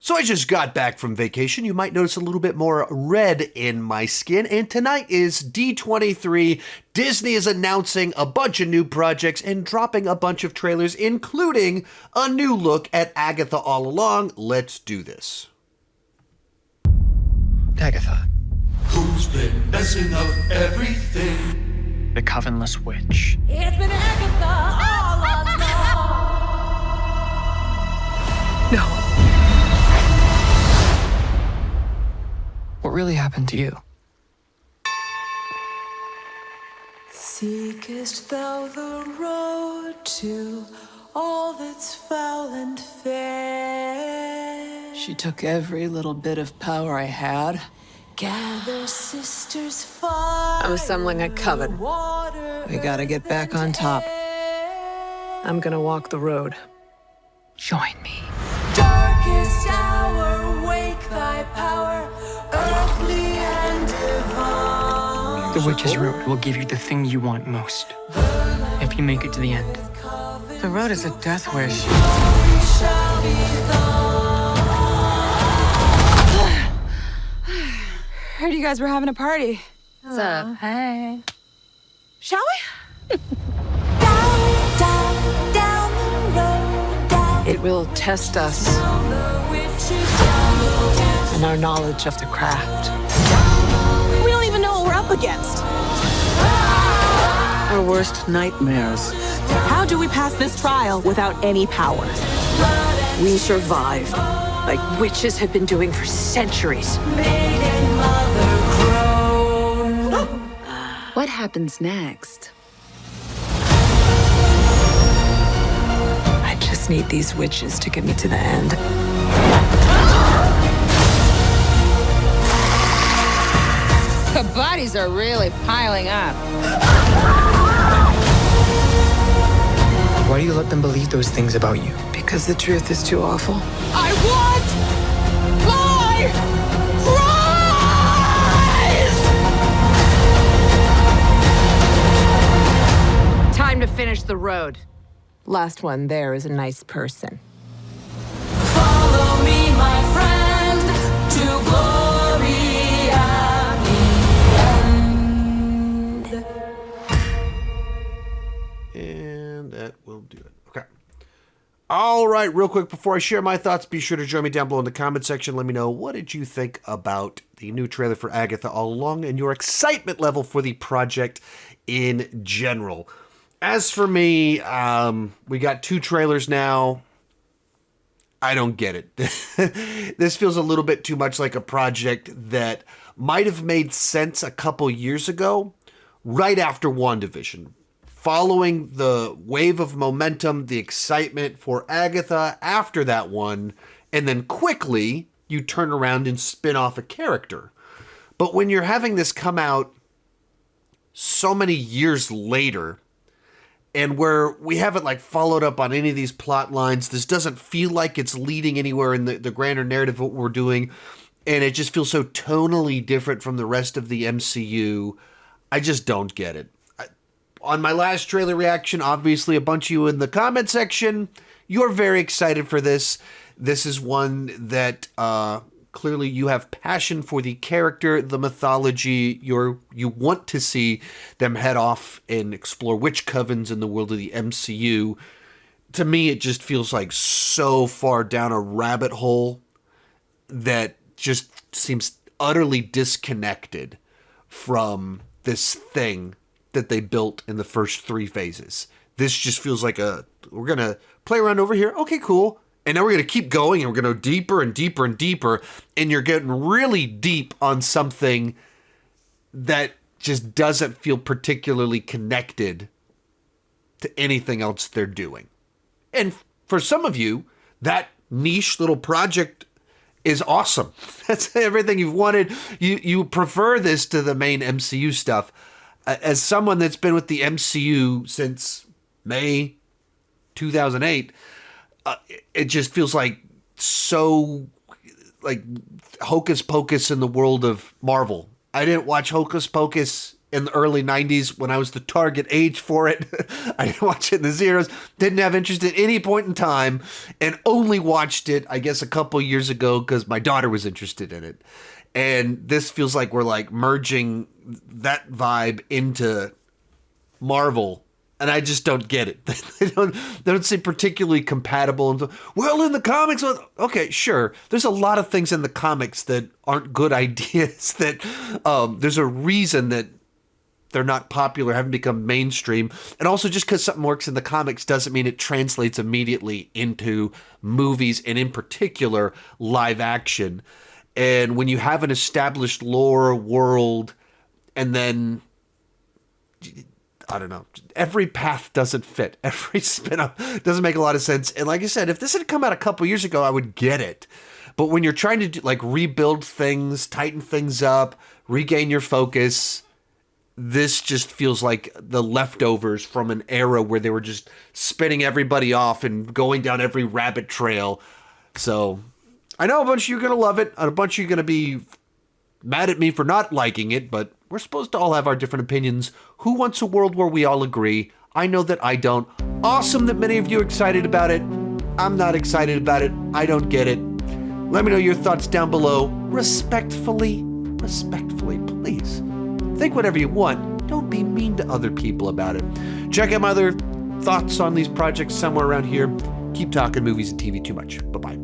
So I just got back from vacation. You might notice a little bit more red in my skin. And tonight is D23. Disney is announcing a bunch of new projects and dropping a bunch of trailers, including a new look at Agatha All Along. Let's do this. Agatha. Who's been messing up everything? The Covenless Witch. It's been Agatha all along. No. What really happened to you? Seekest thou the road to all that's foul and fair? She took every little bit of power I had. Gather sisters far. I'm assembling a coven. We gotta get back on top. I'm gonna walk the road. Join me. Darkest hour, wake thy power, earthly and divine. The Witch's Road will give you the thing you want most. If you make it to the end. The road is a death wish. Heard you guys were having a party. What's up? Hey. Shall we? Down the road, down It will test us the witches, down the and our knowledge of the craft. We don't even know what we're up against. Our worst nightmares. How do we pass this trial without any power? We survive, like witches have been doing for centuries. maiden mother crone. What happens next? I just need these witches to get me to the end. The bodies are really piling up. Why do you let them believe those things about you? Because the truth is too awful. I want my prize! Time to finish the road. Last one there is a nice person. Follow me, my friend, to glory at the end. And that will do it. Okay. All right, real quick before I share my thoughts, be sure to join me down below in the comment section. Let me know, what did you think about the new trailer for Agatha All Along and your excitement level for the project in general. As for me, we got 2 trailers now. I don't get it. This feels a little bit too much like a project that might have made sense a couple years ago, right after WandaVision. Following the wave of momentum, the excitement for Agatha after that one, and then quickly you turn around and spin off a character. But when you're having this come out so many years later, and where we haven't like followed up on any of these plot lines, this doesn't feel like it's leading anywhere in the grander narrative of what we're doing, and it just feels so tonally different from the rest of the MCU. I just don't get it. On my last trailer reaction, obviously a bunch of you in the comment section, you're very excited for this. This is one that clearly you have passion for the character, the mythology. You want to see them head off and explore witch covens in the world of the MCU. To me, it just feels like so far down a rabbit hole that just seems utterly disconnected from this thing that they built in the first 3 phases. This just feels like we're going to play around over here. Okay, cool. And now we're going to keep going, and we're going to go deeper and deeper and deeper. And you're getting really deep on something that just doesn't feel particularly connected to anything else they're doing. And for some of you, that niche little project is awesome. That's everything you've wanted. You prefer this to the main MCU stuff. As someone that's been with the MCU since May 2008, it just feels like so like hocus pocus in the world of Marvel. I didn't watch Hocus Pocus in the early 90s when I was the target age for it. I didn't watch it in the zeros, didn't have interest at any point in time, and only watched it, I guess, a couple years ago because my daughter was interested in it. And this feels like we're like merging that vibe into Marvel, and I just don't get it. They don't seem particularly compatible. Well, in the comics, okay, sure. There's a lot of things in the comics that aren't good ideas. That there's a reason that they're not popular, haven't become mainstream. And also, just because something works in the comics doesn't mean it translates immediately into movies, and in particular, live action. And when you have an established lore world, and then, I don't know, every path doesn't fit. Every spin-off doesn't make a lot of sense. And like I said, if this had come out a couple years ago, I would get it. But when you're trying to rebuild things, tighten things up, regain your focus, this just feels like the leftovers from an era where they were just spinning everybody off and going down every rabbit trail. So I know a bunch of you are going to love it, and a bunch of you are going to be mad at me for not liking it, but we're supposed to all have our different opinions. Who wants a world where we all agree? I know that I don't. Awesome that many of you are excited about it. I'm not excited about it. I don't get it. Let me know your thoughts down below. Respectfully, please. Think whatever you want. Don't be mean to other people about it. Check out my other thoughts on these projects somewhere around here. Keep talking movies and TV too much. Bye-bye.